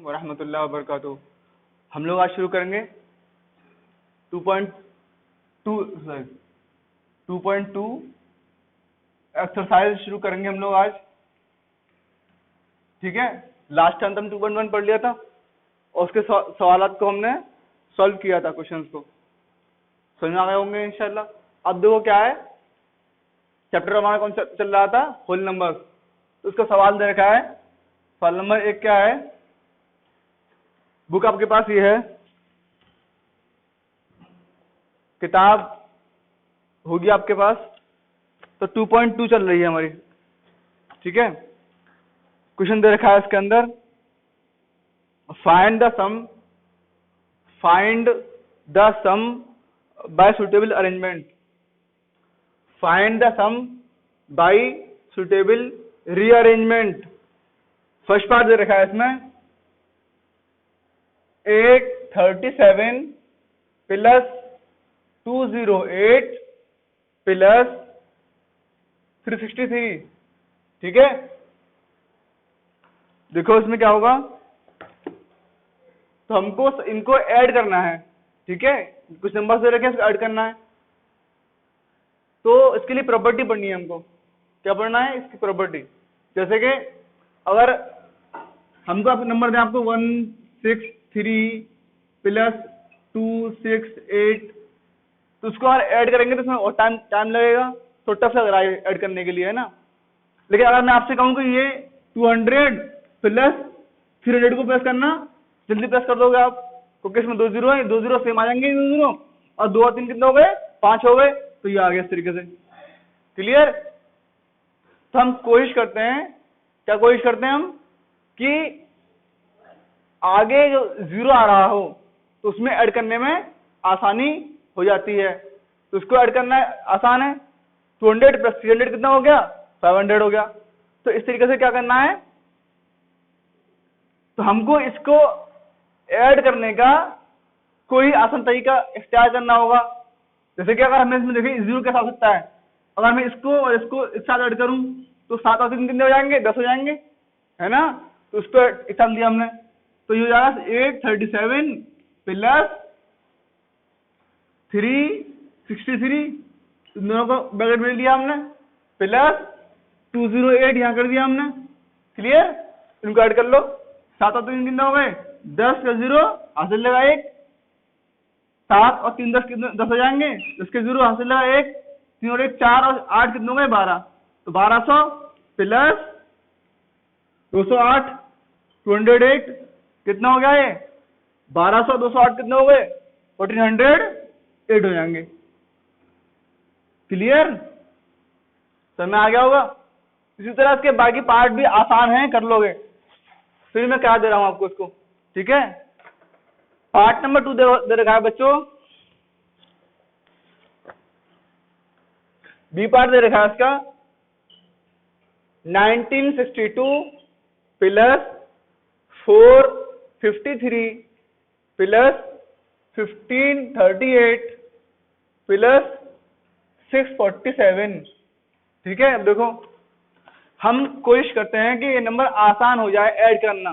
वरहमतुल्लाहि वबरकातुहू। हम लोग आज शुरू करेंगे 2.2 एक्सरसाइज शुरू करेंगे हम लोग आज। ठीक है, लास्ट टाइम तो हम 2.1 पढ़ लिया था और उसके सवालात को हमने सॉल्व किया था, क्वेश्चंस को समझ में आ गए होंगे इंशाल्लाह। अब देखो क्या है, चैप्टर हमारा कौन सा चल रहा था, होल नंबर्स। तो उसका सवाल दे रखा है, सवाल नंबर 1 क्या है, बुक आपके पास ये है, किताब होगी आपके पास। तो 2.2 चल रही है हमारी। ठीक है, क्वेश्चन दे रखा है इसके अंदर, find the sum by suitable arrangement. Find the sum by suitable rearrangement. First part दे रखा है इसमें 837 प्लस 208 प्लस 363। ठीक है, देखो इसमें क्या होगा, तो हमको इनको ऐड करना है। ठीक है, कुछ नंबर दे रखे हैं, इसको ऐड करना है। तो इसके लिए प्रॉपर्टी पढ़नी है हमको। क्या पढ़ना है, इसकी प्रॉपर्टी। जैसे कि अगर हमको आप नंबर दें, आपको 163 प्लस 268, तो उसको अगर ऐड करेंगे तो उसमें और टाइम लगेगा, तो टफ लग रहा है ऐड करने के लिए, है ना। लेकिन अगर मैं आपसे कहूँ कि ये 200 प्लस 300 को प्रेस करना, जल्दी प्रेस कर दोगे आप, क्योंकि इसमें 2 जीरो है, 2 जीरो सेम आ जाएंगे, 2 जीरो और 2 और 3 कितने हो गए, 5 हो गए। तो ये आ गया इस तरीके से। क्लियर। तो हम कोशिश करते हैं, क्या कोशिश करते हैं हम, कि आगे जो जीरो आ रहा हो तो उसमें ऐड करने में आसानी हो जाती है। तो उसको ऐड करना आसान है। 200 प्लस 300 कितना हो गया, 500 हो गया। तो इस तरीके से क्या करना है, तो हमको इसको ऐड करने का कोई आसान तरीका इख्तियार करना होगा। जैसे कि अगर हमें इसमें देखिए जीरो कैसा हो सकता है, अगर मैं इसको और इसको एक साथ ऐड करूं तो 7 और 3 कितने हो जाएंगे, 10 हो जाएंगे, है ना। तो उसको एक साथ लिया हमने, तो ये हो जाएगा 837 प्लस 363, दोनों को ब्रैकेट में लिया हमने, प्लस 208 यहां कर दिया हमने। क्लियर। इनको ऐड कर लो, 7 और 3 कितने हो गए, 10 का 0 हासिल लगा 1, 7 और 3 10 कितने, 10 हो जाएंगे, इसके 0 हासिल लगा 1, 3 और 1 4 और 8 कितने हो गए, 12। तो 1200 प्लस 208 208 कितना हो गया, ये 1200 208 कितने हो गए, 1408 हो जाएंगे। क्लियर, समझ में आ गया होगा। इसी तरह इसके बाकी पार्ट भी आसान हैं, कर लोगे। फिर मैं क्या दे रहा हूं आपको इसको। ठीक है, पार्ट नंबर 2 दे रखा है बच्चों, बी पार्ट दे रखा है इसका 1962 प्लस 453 प्लस 1538 प्लस 647। ठीक है, अब देखो हम कोशिश करते हैं कि ये नंबर आसान हो जाए ऐड करना।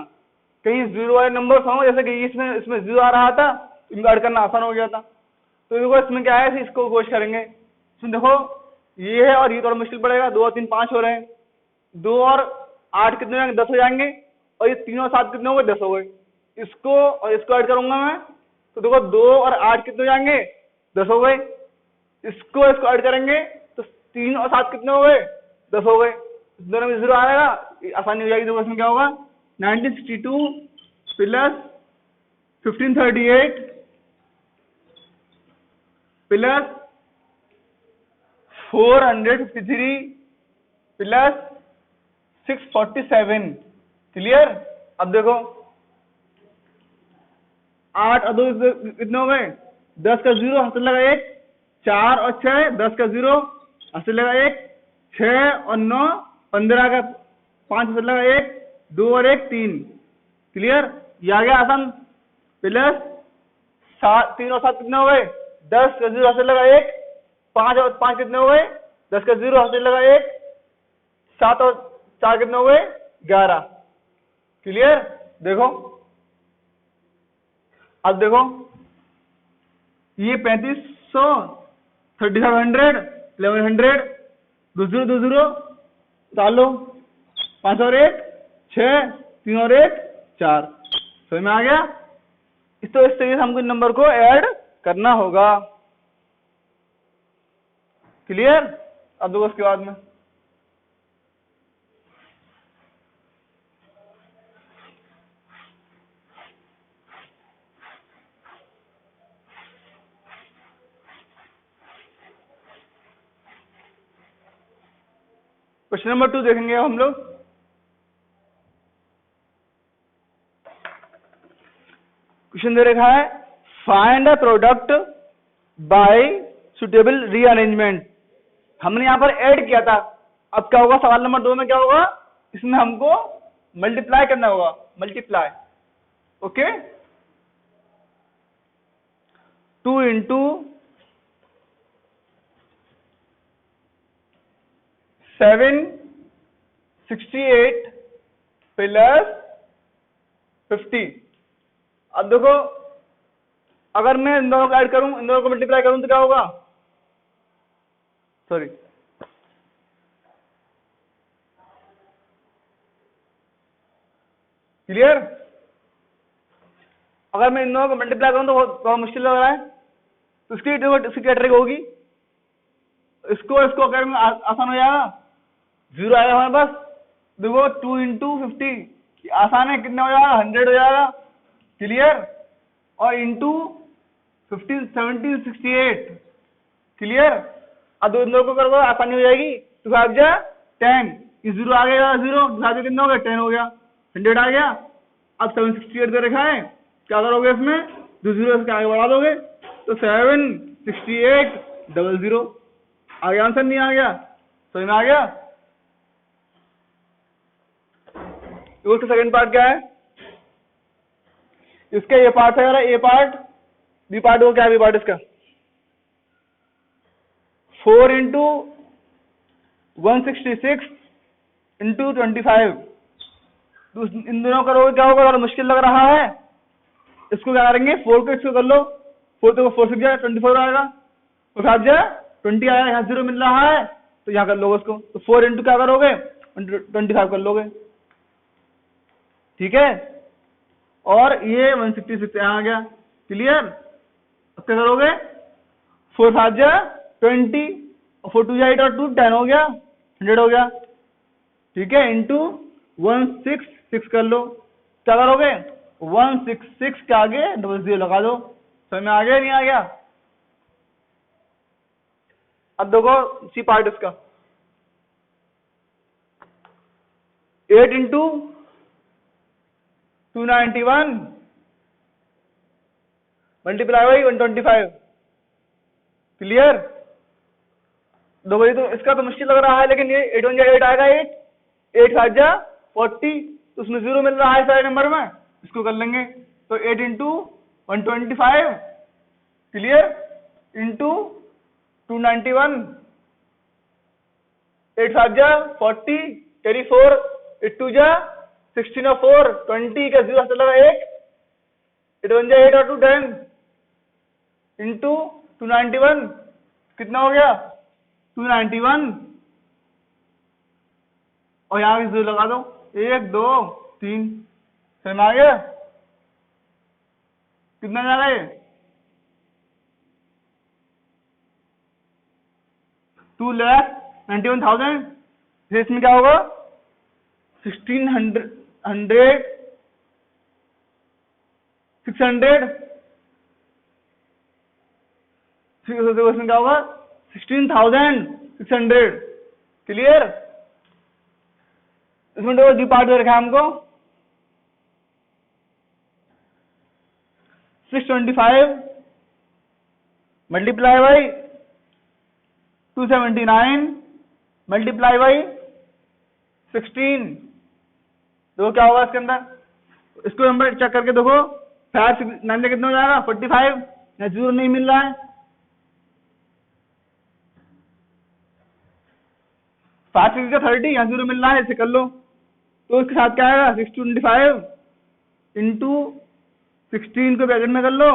कहीं जीरो वाले नंबर हो, जैसे कि इसमें जीरो आ रहा था, इनको ऐड करना आसान हो गया था। तो देखो इसमें क्या है, इसको कोशिश करेंगे। इसमें देखो ये है और ये थोड़ा मुश्किल पड़ेगा, 2 और 3 5 हो रहे हैं, 2 और 8 कितने हो जाएंगे, 10 हो जाएंगे, और ये 3 और 7 कितने हो गए, 10 हो गए। इसको और इसको ऐड करूंगा मैं, तो देखो 2 और 8 कितने हो जाएंगे, 10 हो गए। इसको ऐड करेंगे तो 3 और 7 कितने हो गए, 10 हो गए। दोनों में जीरो आएगा, आसानी हो जाएगी। देखो इसमें क्या होगा, 1962 प्लस 1538 प्लस 453 प्लस 647। क्लियर। अब देखो 8 और 2 कितने हो गए, 10 का 0 हासिल लगा 1, 4 और 6 10 का 0 हासिल लगा 1, 6 और 9 15 का 5 हासिल लगा 1, 2 और 1 3। क्लियर, ये आ गया आसान। प्लस 3 और 7 कितने हो गए, 10 का 0 हासिल लगा 1, 5 और 5 कितने हो गए, 10 का 0 हासिल लगा 1, 7 और 4 कितने हो गए, 11। क्लियर। देखो अब देखो ये 3500, 3500, 1100, 20 डालो, 5 और 1 6, 3 और 1 4। समझ में आ गया? इस तरीके से हमको इन नंबर को ऐड करना होगा। क्लियर? अब देखो उसके बाद में क्वेश्चन नंबर 2 देखेंगे हम लोग। क्वेश्चन दे रखा है find a product bye suitable rearrangement. हमने यहां पर ऐड किया था, अब क्या होगा सवाल नंबर 2 में क्या होगा, इसमें हमको मल्टीप्लाई करना होगा, मल्टीप्लाई। Okay, 2 into 768 plus 50। अब देखो अगर मैं इन दोनों को ऐड करूं, इन दोनों को मल्टीप्लाई करूं तो क्या होगा, सॉरी क्लियर? अगर मैं इन दोनों को मल्टीप्लाई करूं तो बहुत मुश्किल लग रहा है, तो इसकी क्या ट्रिक होगी, इसको अगर में आसान हो जाएगा, 0 आएगा हमारे पास। देखो 2 इंटू 50 आसान है, कितना हो जाएगा, 100 हो जाएगा। क्लियर? और इंटू 15 1768। क्लियर? अब इन दोनों को करोगे आसानी हो जाएगी। 2 5 जा 10, 0 आ गया, 0 कितना हो गया, 10 हो गया, 100 आ गया। अब 768 दे रखा है, क्या करोगे इसमें, 2 0 इसके आगे बढ़ा दोगे तो 76800। आ गया आंसर, नहीं आ गया? समझ में आ गया? तो सेकंड पार्ट क्या है, इसका ये पार्ट है, ए पार्ट, बी पार्ट हो, क्या बी पार्ट इसका, 4 इंटू 166 इंटू 25। तो इन दोनों करोगे क्या होगा, अगर मुश्किल लग रहा है इसको क्या करेंगे, 4 को इसको कर लो, 4 तो 4 6 जाए 24 आएगा, और 5 जाए 20 आएगा, यहाँ 0 मिल रहा है तो यहाँ कर लोगे उसको, तो 4 इंटू क्या करोगे 25 कर लोगे। ठीक है? और ये 166 यहाँ आ गया। क्लियर? अब क्या करोगे, 4 5 जा 20 और 4 2 जा 8 और 2 10 हो गया, 100 हो गया। ठीक है? इंटू 166 कर लो, क्या करोगे 166 के आगे 00 लगा दो। समझ में आ गया, नहीं आ गया? अब देखो सी पार्ट इसका, 8 इंटू 291 मल्टीप्लाई बाई 125। क्लियर? दो भाई, तो इसका तो मुश्किल लग रहा है, लेकिन ये 8 1 जा 8 आएगा, 8 5 जा 40, तो उसमें 0 मिल रहा है सारे नंबर में, इसको कर लेंगे। तो 8 इंटू 125 क्लियर इंटू 291, 8 5 जा 40, कैरी 4, 8 2 जा 16 और 4 20 का 0 चला 1, 8 1 जा 8 और 2 10 इंटू 291 कितना हो गया 291, और यहाँ भी 0 लगा दो, 1 2 3। समझ आ गया? कितना जा रहा है 2,91,000। इसमें क्या होगा 1600 600 इसमें क्या होगा 16,600। क्लियर? इसमें देखो डी पार्ट में रखा है हमको 625 मल्टीप्लाई बाई 279 मल्टीप्लाई बाई 16। देखो क्या होगा इसके अंदर, इसको नंबर चेक करके देखो, 5 9 से कितना हो जाएगा 45, यहाँ 0 नहीं मिल रहा है, 5 6 का 30, यहाँ 0 मिल रहा है, इसे कर लो। तो इसके साथ क्या आएगा 625 इंटू 16 को ब्रैकेट में कर लो,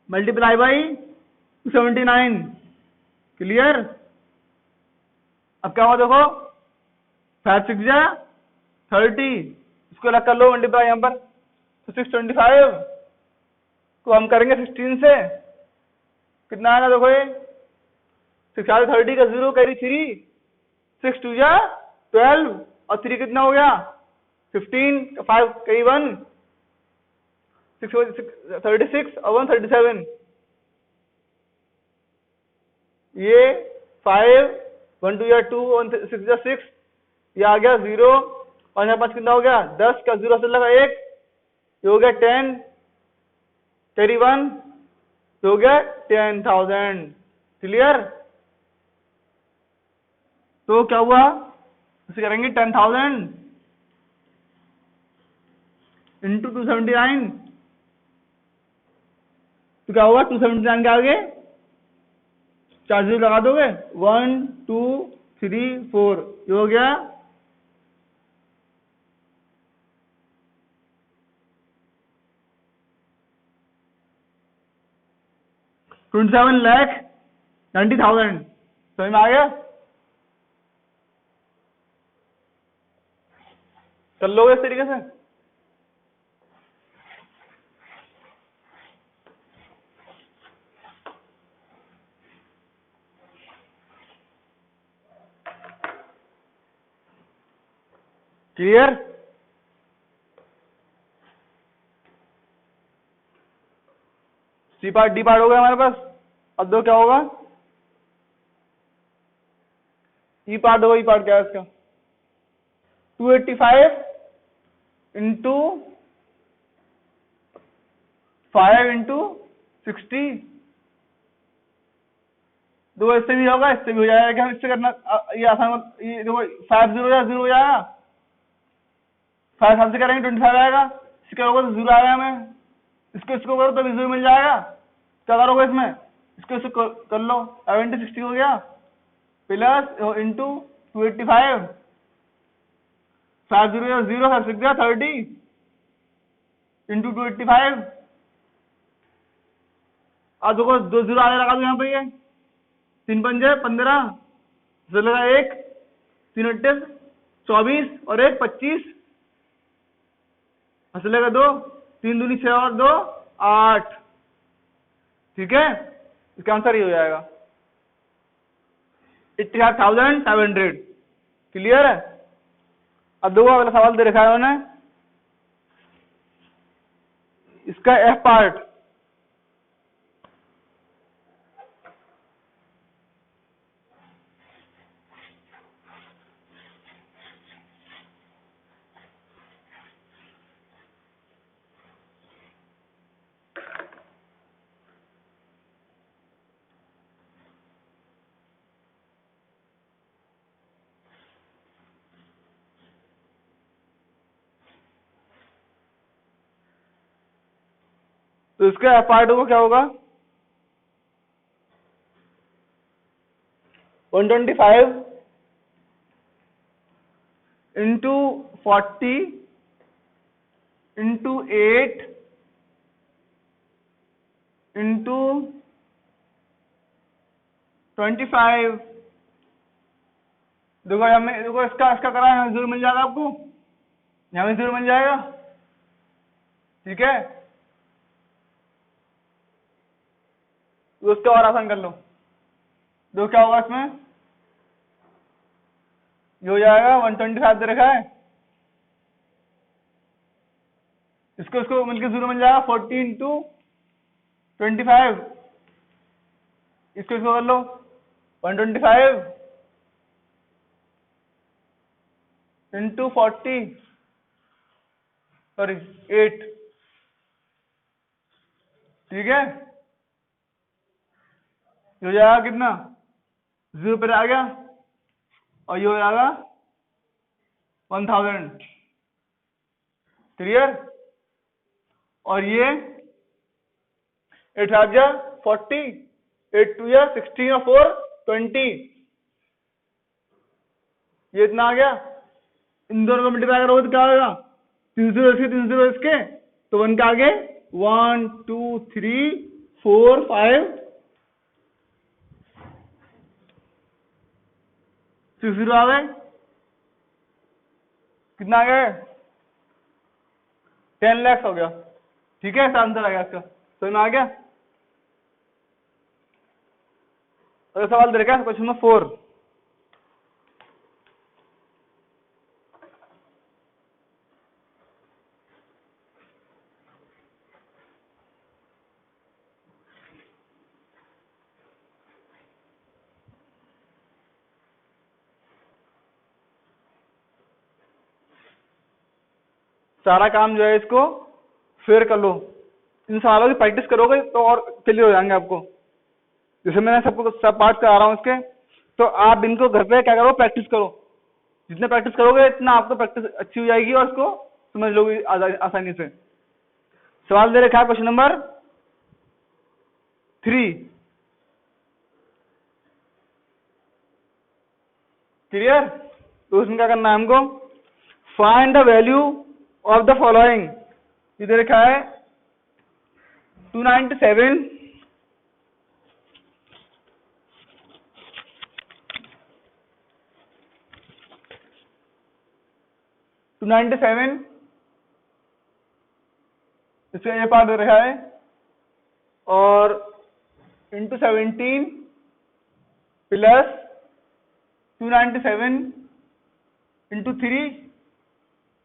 मल्टीप्लाई बाई 279। क्लियर? अब क्या हुआ देखो, 5 6 जा 30, इसको अलग कर लो मल्टीप्लाई यहाँ पर, तो 625 को हम करेंगे 16 से, कितना आएगा देखो ये 6 30 का 0 कैरी 3, 6 2 जा 12 और 3 कितना हो गया 15, 5 कैरी 1, 36 और 1 37, ये 5 1 2 या 2 1 6 या 6, ये आ गया 0, 5 या 5 कितना हो गया 10 का 0 से लगा 1, ये हो गया 10 कैरी 1, ये हो गया 10,000। क्लियर? तो क्या हुआ, इसे करेंगे 10,000 इंटू 279, तो क्या होगा 279 के आगे 4 0 लगा दोगे, 1 2 3 4, ये हो गया 27,90,000। समझ में आ गया? कर लोगे इस तरीके से? Clear? C part D part हो गया हमारे पास। अब दो क्या होगा, ई पार्ट होगा। ई पार्ट क्या है इसका, 285 इंटू 5 इंटू 60। दो इससे भी होगा, इससे भी हो जाएगा। क्या इससे करना, ये आसान, ये देखो 5 0 या 0 हो जाएगा, 5 5 से करेंगे 25 आएगा, इसका होगा तो 0 आएगा हमें, इसको इसको करो तो भी 0 मिल जाएगा। क्या करोगे इसमें, इसको इसको कर लो, 7 60 हो गया, प्लस इंटू 285, 5 0 या 0 5 6 गया 30 इंटू 285। अब देखो 2 0 आगे लगा दो यहाँ पे, ये 3 पंजे 15, लगा 1 3 8 24 और 1 25, हंसलेगा 2 3 दूनी 6 और 2 8। ठीक है, इसका आंसर ये हो जाएगा 85,700। क्लियर है? अब दो अगला सवाल दे रखा है उन्होंने, इसका एफ पार्ट, तो इसका एफ पार्ट होगा क्या होगा, 125 इंटू 40 इंटू 8 इंटू 25। देखो हमें, देखो इसका करा है, जरूर मिल जाएगा आपको, यहाँ में जरूर मिल जाएगा। ठीक है, तो उसका और आसान कर लो। दो क्या होगा इसमें, ये हो जाएगा 125 दे रखा है, इसको मिलकर 0 मिल जाएगा, 40 इंटू 25, इसको कर लो 125 इंटू 40 सॉरी 8। ठीक है, ये हो जाएगा कितना, 0 पर आ गया, और ये हो जाएगा 1000। क्लियर? और ये 8 5 40, 8 2 16 और 4 20, ये इतना आ गया। इन दोनों को मल्टीप्लाई करोगे तो क्या होगा, 3 0 इसके 3 0 इसके, तो 1 के आगे 1 2 3 4 5 6 0 आ गए। कितना आ गया? 10 लाख हो गया। ठीक है, ऐसा आंसर आ गया इसका। समझ में आ गया? अगला सवाल दे रखा है क्वेश्चन नंबर 4। सारा काम जो है इसको फेयर कर लो। इन सवालों की प्रैक्टिस करोगे तो और क्लियर हो जाएंगे आपको। जैसे मैंने सबको सब पार्ट करा रहा हूँ इसके, तो आप इनको घर पे क्या करो, प्रैक्टिस करो। जितने प्रैक्टिस करोगे इतना आपको प्रैक्टिस अच्छी हो जाएगी और इसको समझ लोगे आसानी से। सवाल दे रखा है क्वेश्चन नंबर 3। क्लियर? तो उसमें क्या करना है हमको, find the value of the following. इधर लिखा है 297 297 इसका ये पार्ट दे रखा है, और इंटू 17 प्लस 297 इंटू 3।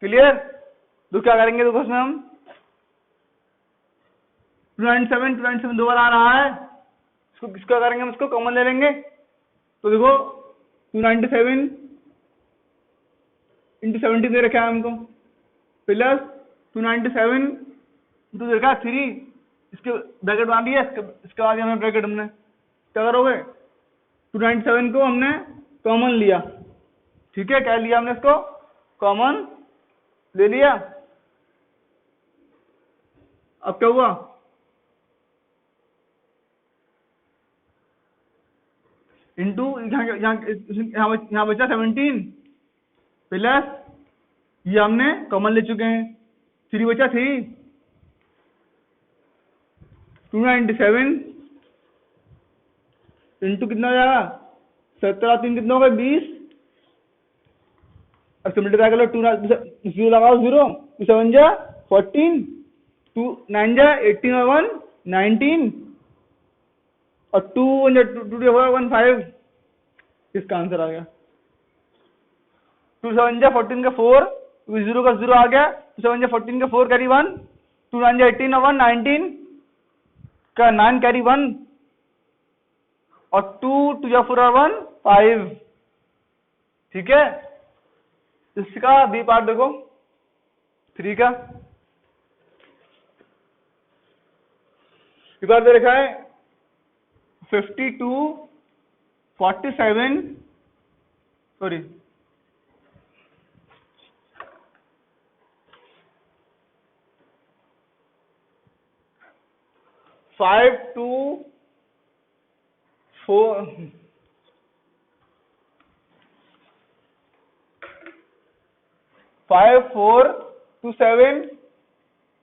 क्लियर? तो क्या करेंगे, देखो उसमें हम 297 दो बार आ रहा है, इसको किसका करेंगे, हम इसको कॉमन ले लेंगे। तो देखो 297 इंटू 17 दे रखा है हमको, प्लस 297 इंटू दे रखा है 3। इसके ब्रैकेट बांध दिया, इसके बाद हमने ब्रैकेट हमने क्या करोगे, 297 को हमने कॉमन लिया। ठीक है, क्या लिया हमने, इसको कॉमन ले लिया। अब क्या हुआ, इंटू यहाँ बचा 17 प्लस ये हमने कॉमन ले चुके हैं 3 बचा 3 297 इंटू कितना हो जाएगा 17 3 कितना होगा 20। अब सिम्प्लीफाई कर लो, 2 0 लगाओ 0 2 7 जा 14 2 9 जा 18 और 1 19 और 2 1 होगा 1 5। इसका आंसर आ गया 2 7 जा 14 का 4 0 का 0 आ गया 2 7 जा 14 का 4 कैरी 1 2 9 जा 18 और 1 19 का 9 कैरी 1 और 2 2 जा 4 और 1 5। ठीक है, इसका बी पार्ट देखो 3 का एक बार दे रखा है 52 47 sorry 5 2 4 5 4 2 7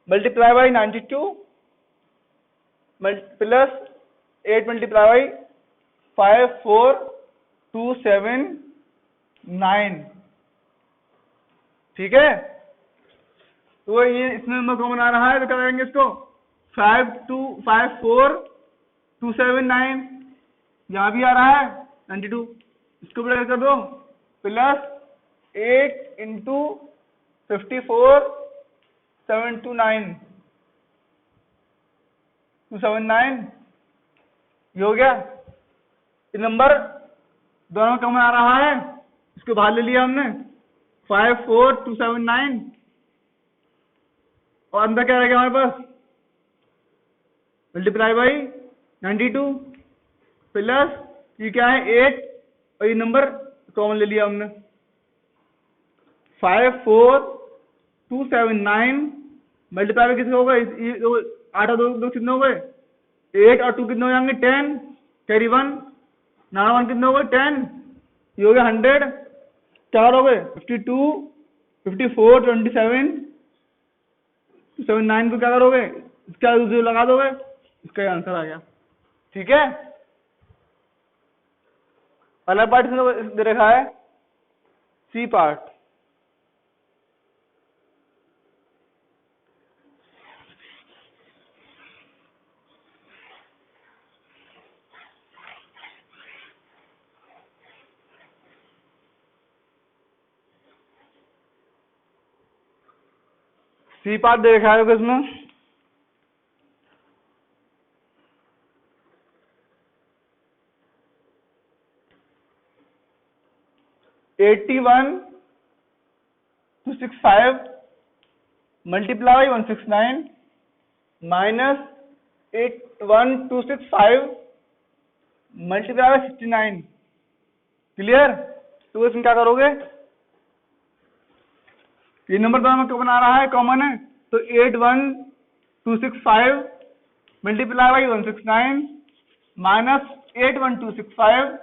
multiply by 92 plus 8 multiply by 5 4 2 7 9। ठीक है, तो ये इसमें नंबर कॉमन आ रहा है, तो क्या करेंगे इसको 5 4 2 7 9 यहाँ भी आ रहा है 92, इसको भी कर दो प्लस 8 इंटू 54 729 279। ये हो गया, ये नंबर दोनों कॉमन आ रहा है, इसको बाहर ले लिया हमने 5 4 2 7 9 और अंदर क्या रहेगा हमारे पास मल्टीप्लाई बाई 92 प्लस ये क्या है 8 और ये नंबर कॉमन ले लिया हमने 5 4 2 7 9 मल्टीप्लाई बाई कितने हो गए, 8 और 2 कितने हो गए 8 और 2 कितने हो जाएंगे 10 कैरी 1 9 1 कितने हो गए 10। ये हो गया 100, 4 हो गए 52 54 27 तो 79 को क्या करोगे, इसका 0 लगा दोगे, इसका आंसर आ गया। ठीक है, पहला पार्ट इसमें दे रखा है सी पार्ट। सी पार्ट दे रखा है इसमें 81,265 मल्टीप्लाई 169 माइनस 81,265 मल्टीप्लाई 69। क्लियर? तो इसमें क्या करोगे, ये नंबर दोनों में बना रहा है, कॉमन है, तो 81,265 multiply by 169 minus 81,265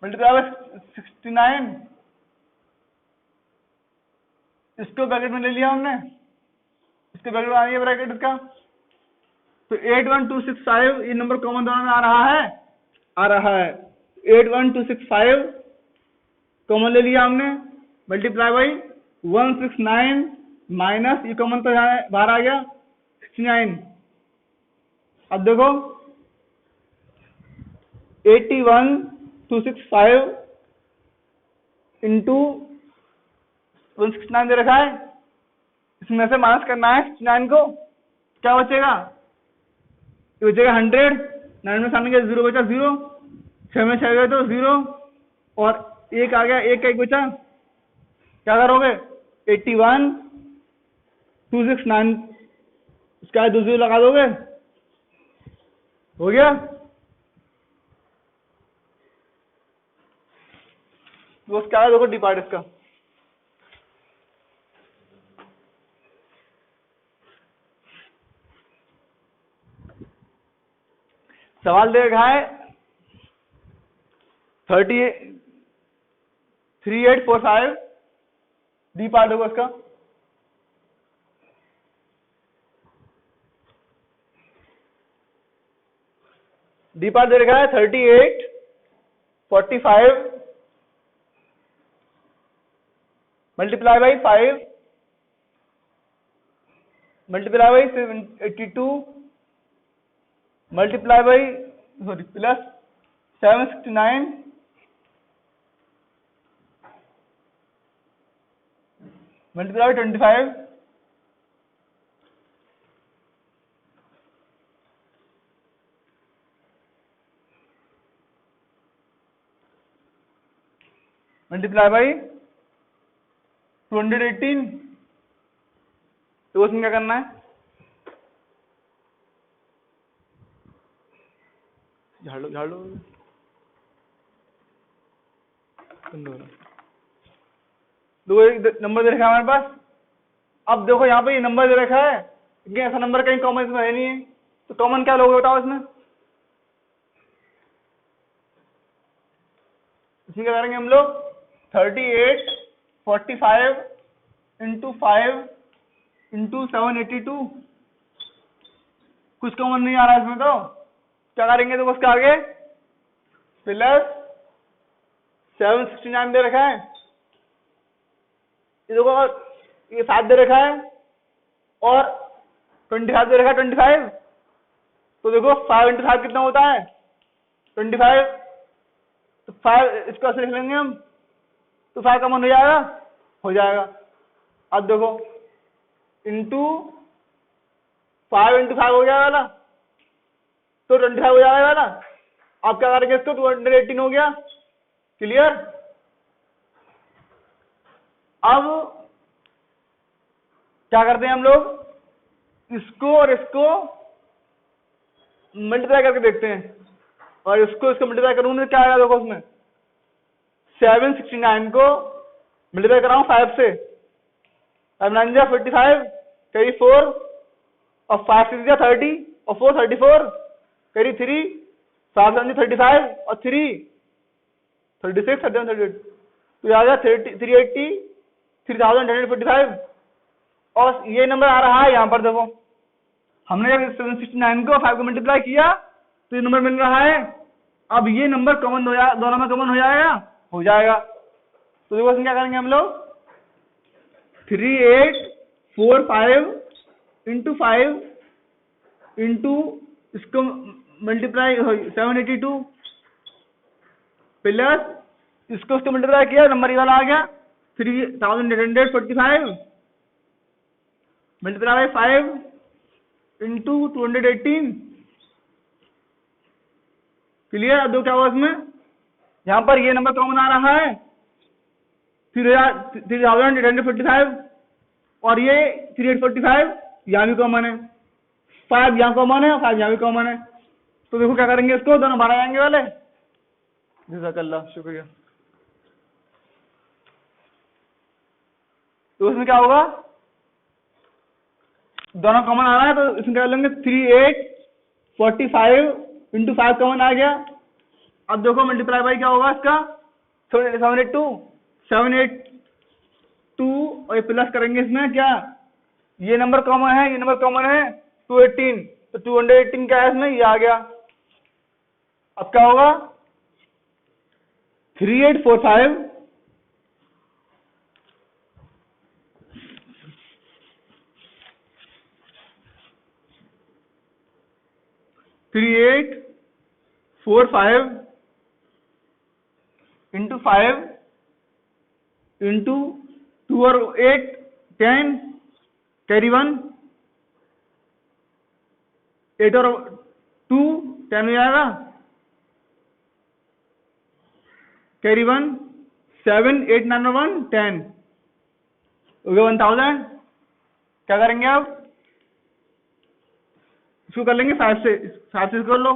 multiply by 69। इसको ब्रैकेट में ले लिया हमने, इसके ब्रैकेट में आ रही है ब्रैकेट इसका, तो 81,265 ये नंबर कॉमन दोनों में आ रहा है, 81,265 कॉमन ले लिया हमने, मल्टीप्लाई बाई 169 माइनस ये कॉमन तो बाहर आ गया 69। अब देखो 81,265 इंटू 169 दे रखा है, इसमें से माइनस करना है 69 को, क्या बचेगा, ये बचेगा 100, 9 में सामने 0 बचा 0, 6 में 6 गए तो 0, और 1 आ गया, 1 का 1 बचा, क्या करोगे 81,269 इसका 2 0 लगा दोगे, हो गया। तो क्या है, देखो डी पार्ट इसका, सवाल दे रखा है 3845 डी पार्ट होगा इसका, डी पार्ट दे रखा है 3845 multiply by 5 multiply by 82 multiply by plus 769 multiply by 25 multiply by 218। तो उसमें क्या करना है, झाड़ लो दो, एक नंबर दे रखा है हमारे पास। अब देखो यहाँ पे ये नंबर दे रखा है, लेकिन ऐसा नंबर कहीं कॉमन इसमें है नहीं है, तो कॉमन क्या लोगे बताओ इसमें, इसी क्या करेंगे हम लोग 3845 इंटू 5 इंटू 782, कुछ कॉमन नहीं आ रहा है इसमें, तो क्या करेंगे, तो उसके आगे प्लस 769 दे रखा है, ये देखो ये 7 दे रखा है और 25 दे रखा है 25, तो देखो 5 इंटू 5 कितना होता है 25, तो 5 इसको ऐसे लिख लेंगे हम, तो 5 कॉमन हो जाएगा। अब देखो इंटू 5 इंटू 5 हो गया वाला, तो 25 हो जाएगा वाला। आप क्या करेंगे, इसको 218 हो गया। क्लियर? अब क्या करते हैं हम लोग, इसको और इसको मल्टीप्लाई करके देखते हैं, और इसको मल्टीप्लाई करूंगा क्या आएगा, देखो उसमें 769 को मल्टीप्लाई कर रहा हूँ 5 से, 9 जा 45 कैरी 4 और 5 6 जा 30 और 4 34 कैरी 3 5 7 35 और 3 36 37 38, तो ये आ गया 380,145 और ये नंबर आ रहा है यहाँ पर। देखो हमने जब 769 को 5 को मल्टीप्लाई किया तो ये नंबर मिल रहा है। अब ये नंबर कॉमन हो जाएगा, दोनों में कॉमन हो जाएगा, हो जाएगा। तो देखो इसमें क्या करेंगे हम लोग, 3845 इंटू 5 इंटू इसको मल्टीप्लाई 782 प्लस इसको उसको मल्टीप्लाई किया, नंबर ये वाला आ गया 3845 मल्टीप्लाई बाय 5 इंटू 218। क्लियर? अब दो क्या हुआ इसमें, यहाँ पर ये नंबर कॉमन आ रहा है 3845 और ये 3845 यहाँ भी कॉमन है, 5 यहाँ कॉमन है और 5 यहाँ भी कॉमन है। तो देखो क्या करेंगे, इसको दोनों बाहर आएंगे वाले। जज़ाकल्लाह, शुक्रिया। तो इसमें क्या होगा, दोनों कॉमन आ रहा है तो इसमें क्या लेंगे 3845 इंटू 5 कॉमन आ गया। अब देखो मल्टीप्लाई बाई क्या होगा इसका 782 और ये प्लस करेंगे इसमें क्या, ये नंबर कॉमन है, ये नंबर कॉमन है 218, तो 218 क्या है इसमें, ये आ गया। अब क्या होगा 3845 इंटू 5 इंटू 2 और 8 10 कैरी 1 8 और 2 10 हो जाएगा, कैरी 1 7 8 9 और 1 10 हो गया 1000। क्या करेंगे अब, इसको कर लेंगे 5 से कर लो,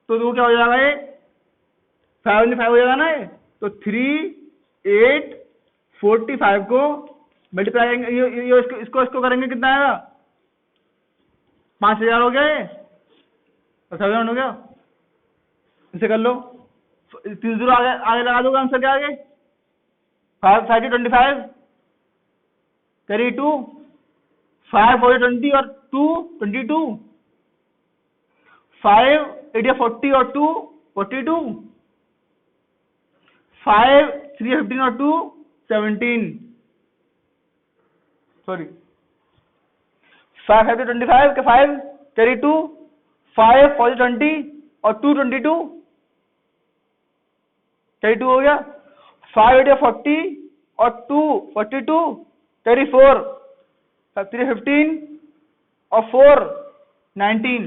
तो देखो क्या हो जाएगा, ये 5 हो जाएगा ना ये, तो 3845 को मल्टीप्लाई करेंगे, ये इसको करेंगे कितना आएगा 5000 हो गया, ये 1000 हो गया। इसे कर लो, 3 0 आगे लगा दोगे आंसर क्या आगे 5 5 25 कैरी 2 5 4 20 और 2 22 5 8 40 और 2 42 5 3 15 और 2 17 सॉरी 5 5 25 के 5 कैरी 2 5 4 20 और 2 22 कैरी 2 हो गया, 5 8 40 और 2 42 कैरी 4 3 15 और 4 19।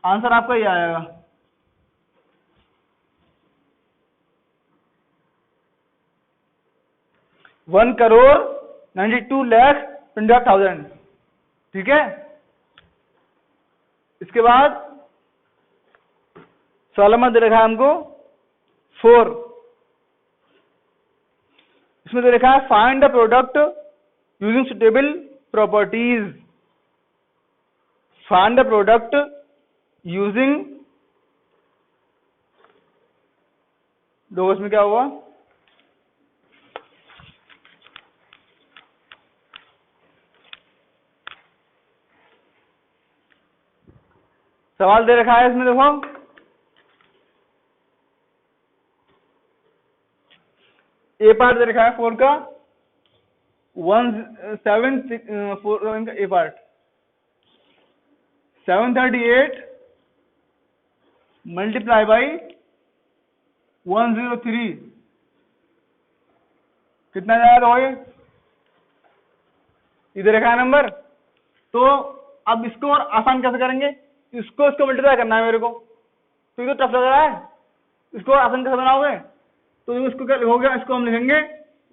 आंसर आपका ये आएगा। वन करोड़ 92,20,000। ठीक है, इसके बाद सवाल नंबर दे रखा है हमको 4, इसमें दे रखा है find the product using suitable properties. Find the product using, देखो इसमें क्या हुआ, सवाल दे रखा है इसमें, देखो ए पार्ट दे रखा है 4 का 174 का ए पार्ट 738 मल्टीप्लाई बाई 103 कितना जाएगा, ये इधर रखा है नंबर। तो अब इसको और आसान कैसे करेंगे, इसको मल्टीप्लाई करना है मेरे को, तो ये तो टफ लग रहा है, इसको आसान कैसे बनाओगे, तो इसको क्या हो गया, इसको हम लिखेंगे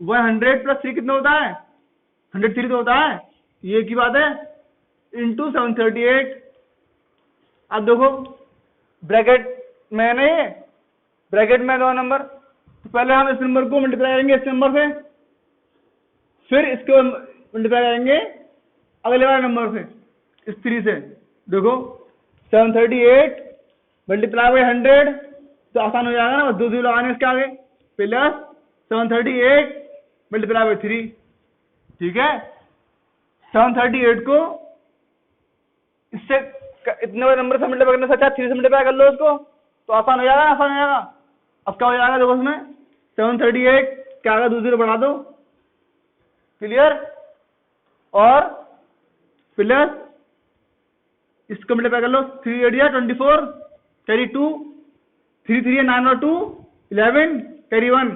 100 प्लस 3 कितना होता है 103 तो होता है, ये की बात है, इंटू 738। अब देखो ब्रैकेट में नहीं, ब्रैकेट में दो नंबर, तो पहले हम इस नंबर को मल्टीप्लाई करेंगे इस नंबर से, फिर इसको मल्टीप्लाई करेंगे अगले वाले नंबर से, इस 3 से। देखो 738 मल्टीप्लाई बाई 100 तो आसान हो जाएगा ना, बस 2 जीरो लगाने इसके आगे, प्लस 738 मल्टीप्लाई बाई 3, ठीक है। 738 को इससे इतने बड़े नंबर से मल्टीप्लाई करने से अच्छा 3 से मल्टीप्लाई कर लो उसको, तो आसान हो जाएगा, आसान हो जाएगा। अब क्या हो जाएगा देखो उसमें 738 क्या आगे 2 जीरो बढ़ा दो, क्लियर, और प्लस इसको मल्टीप्लाई कर लो, 3 8 या 24 कैरी 2, 3 3 9 और 2 11 कैरी 1,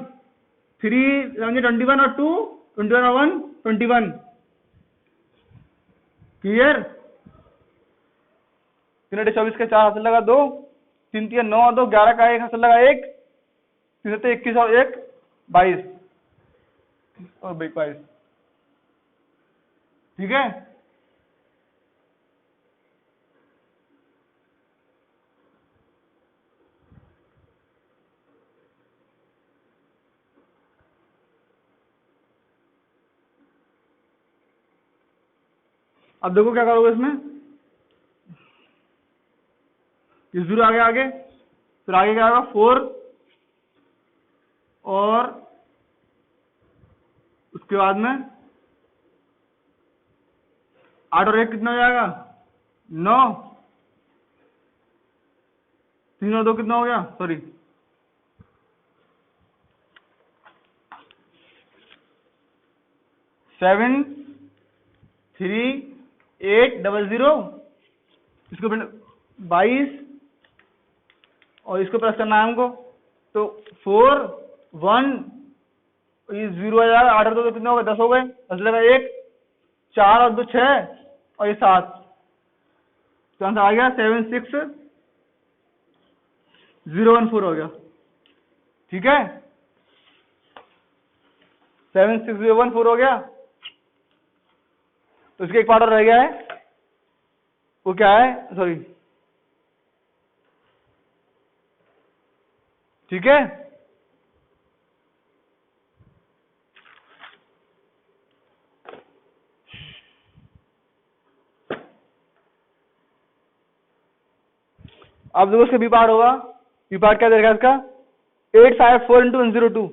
3 21 और 2 21 और 1 21, क्लियर। 3 8 24 के 4 हासिल लगा 2, 3 3 9 और 2 11 का 1 हासिल लगा 1, 3 7 21 और 1 22 और 22, ठीक है। अब देखो क्या करोगे इसमें, ये 0 आगे आगे, फिर आगे क्या होगा 4, और उसके बाद में 8 और 1 कितना हो जाएगा 9, 3 और 2 कितना हो गया, सॉरी 7 3 8 0 0, इसको 22 और इसको प्लस करना है हमको, तो 4 1 ये 0 आ जाएगा, 8 और 2 कितने हो गए 10 हो गए, 10 लगा 1, 4 और 2 6 और ये 7, तो आंसर आ गया 7 6 0 1 4 हो गया, ठीक है। 7 6 0 1 4 हो गया। तो इसका एक पार्ट और रह गया है, वो क्या है, सॉरी, ठीक है। अब देखो इसका बी पार्ट होगा, बी पार्ट क्या देगा इसका 854 इंटू 102,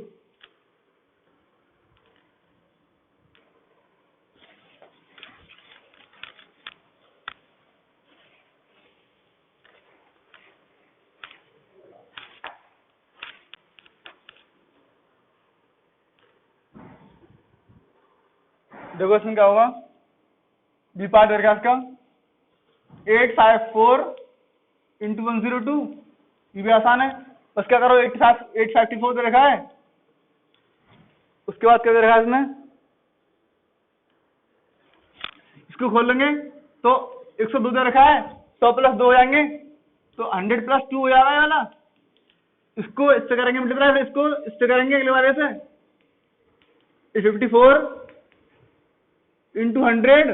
देखो इसमें क्या होगा, बी पार्ट देगा इसका 854 इंटू 102, ये भी आसान है, बस क्या करो 854 दे रखा है, उसके बाद क्या दे रखा है इसमें, इसको खोल लेंगे तो 102 दे रखा है, 100 प्लस 2 हो जाएंगे, तो 100 प्लस 2 हो जाएगा ये वाला, इसको इससे करेंगे मल्टीप्लाई, फिर इसको इससे करेंगे अगले वाले से, 54 into 100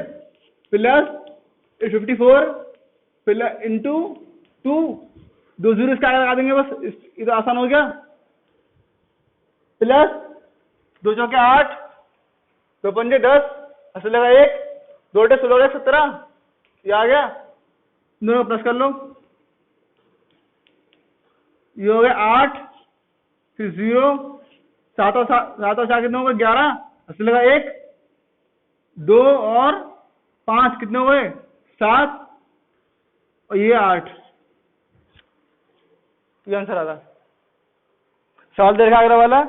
plus 54 plus into 2, 2 zero इसका लगा देंगे बस, ये तो आसान हो गया, प्लस 2 चौके 8, 2 पंजे 10, ऐसे लगा 1, 2 8 16 17, ये आ गया, दोनों प्लस कर लो, ये हो गया 8, फिर 0, 7 और 4 कितने हो गए 11, ऐसे लगा 1, 2 और 5 कितने हुए 7, और ये 8, ये आंसर आता। सवाल देखा अगला वाला,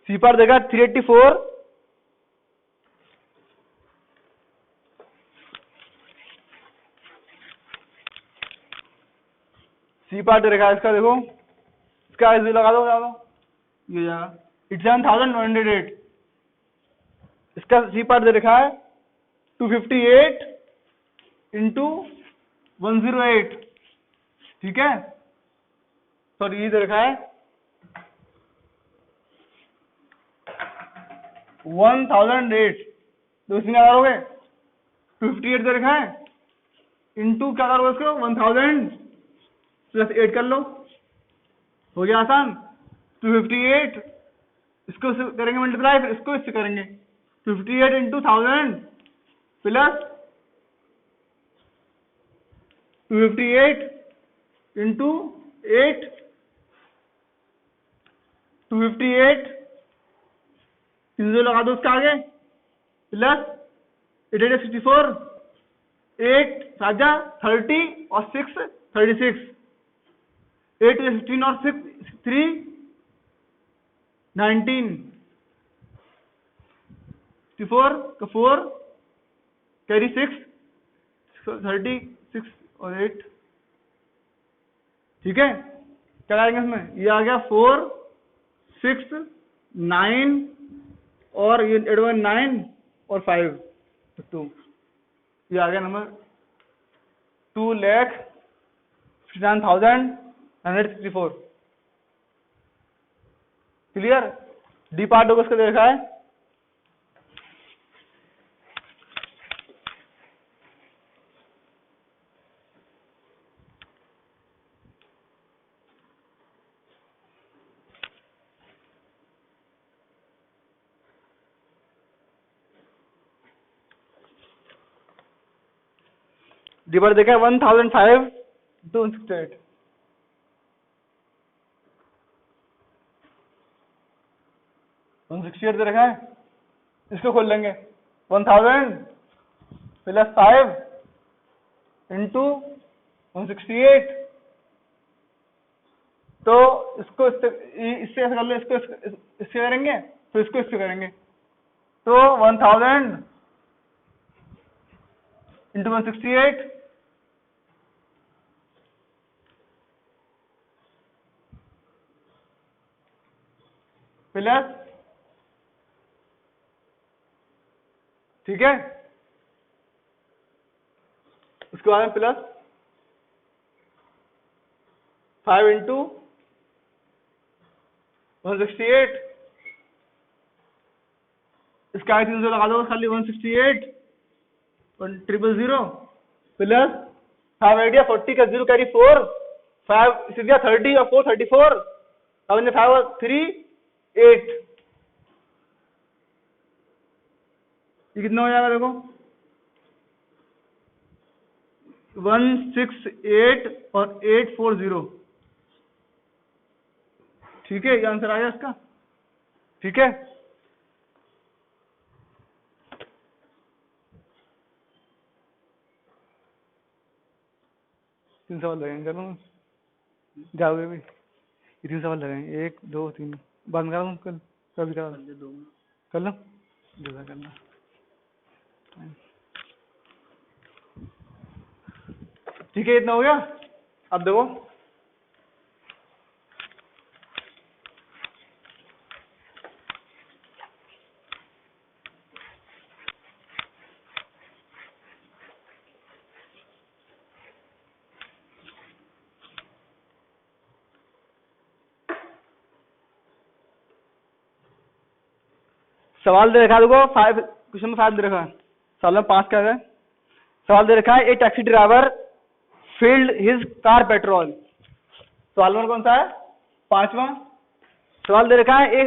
सी पार देखा 384, सी पार्ट देखा इसका, देखो इसका आगे लगा दो, ये जाएगा 87,108, इसका सी पार्ट दे रखा है 258 इंटू 108, ठीक है, सॉरी ये दे रखा है 1008, तो इसमें क्या करोगे 258 दे रखा है इंटू क्या करोगे इसको 1000 प्लस 8 कर लो, हो गया आसान, 258 इसको करेंगे मल्टीप्लाई, फिर इसको इससे करेंगे 58 इंटू 1000 प्लस 258 इंटू 8 258 300 लगा दो उसके आगे प्लस 864 8 साजा 30 और 6 36 8 15 और 6 3 19 4 4 कैरी 6 36 और 8 ठीक है। क्या आएगा इसमें, ये आ गया 4 6 9 और ये एड 9 और 5 तो 2, ये आ गया नंबर 2,59,964। क्लियर। डी पार्ट होगा उसका देखा है। डी पार्ट देखा है 1,005 to 168। दे रखा है, इसको खोल लेंगे 1000 प्लस 5 इंटू 168। तो इसको इससे ऐसे कर लो, इसको इससे करेंगे तो इसको इससे करेंगे तो 1000 इंटू 168 प्लस, ठीक है, उसके बाद में प्लस 5 इंटू 168, इसका 300 लगा दो खाली 168 1,000 प्लस 5 आइडिया 40 का 0 कैरी 4 5 सीधा 30 और 4 34 अब 5 और 3 8, ये कितना हो जाएगा देखो 168 और 840। ठीक है, ये आंसर आ गया इसका। ठीक है, तीन सवाल लगेंगे, चलो जाओगे भी, ये 3 सवाल लगेंगे 1 2 3 बंद करा कल कभी करा कर लो जैसा करना। ठीक है, इतना हो गया। अब देखो सवाल दे रखा है, देखो 5 क्वेश्चन में 5 दे रखा है, सवाल में 5 क्या है। सवाल दे रखा है a taxi driver filled his car petrol. सवाल नंबर कौन सा है, 5वां। सवाल दे रखा है a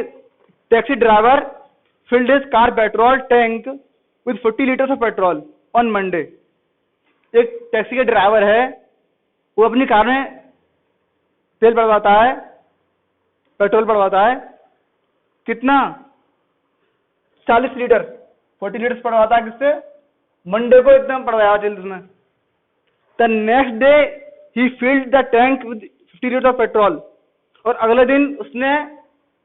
taxi driver filled his car petrol tank with 40 litres of petrol on Monday. एक टैक्सी का ड्राइवर है, वो अपनी कार में तेल भरवाता है, पेट्रोल भरवाता है, कितना 40 लीटर 40 लीटर्स पड़वाता है। किससे, मंडे को इतना पड़वाया तेल उसने। The next day he filled the tank with 50 litre of petrol, और अगले दिन उसने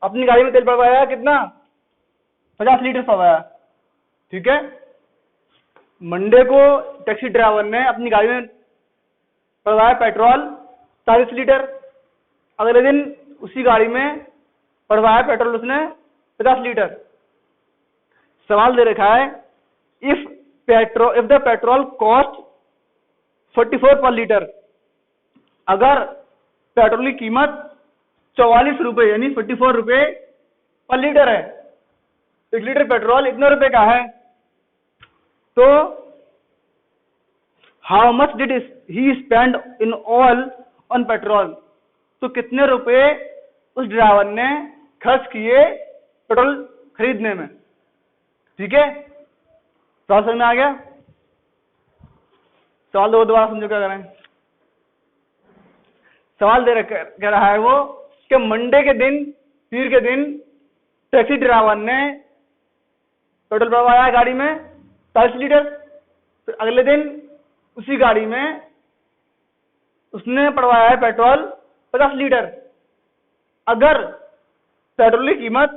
अपनी गाड़ी में तेल पड़वाया कितना 50 लीटर पड़वाया। ठीक है, मंडे को टैक्सी ड्राइवर ने अपनी गाड़ी में पड़वाया पेट्रोल 40 लीटर, अगले दिन उसी गाड़ी में पड़वाया पेट्रोल उसने 50 लीटर। सवाल दे रखा है इफ द पेट्रोल कॉस्ट 44 पर लीटर, अगर पेट्रोल की कीमत 44 रुपए यानी 44 रुपए पर लीटर है, 1 लीटर पेट्रोल इतने रुपए का है, तो how much did he spend in all on petrol, तो कितने रुपए उस ड्राइवर ने खर्च किए पेट्रोल खरीदने में। ठीक है, सवाल समझ में आ गया। सवाल दो दोबारा समझो क्या करें। सवाल कह रहा है वो कि मंडे के दिन, पीर के दिन टैक्सी ड्राइवर ने पेट्रोल भरवाया गाड़ी में 40 लीटर, फिर अगले दिन उसी गाड़ी में उसने पड़वाया है पेट्रोल 50 लीटर। अगर पेट्रोल की कीमत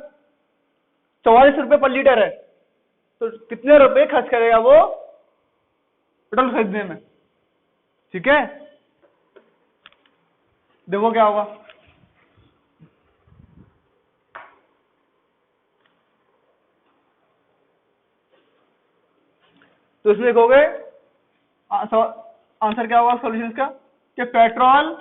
44 रुपए पर लीटर है तो कितने रुपए खर्च करेगा वो पेट्रोल खरीदने में? ठीक है, देखो क्या होगा। तो इसमें देखोगे आंसर क्या होगा सॉल्यूशन का, कि पेट्रोल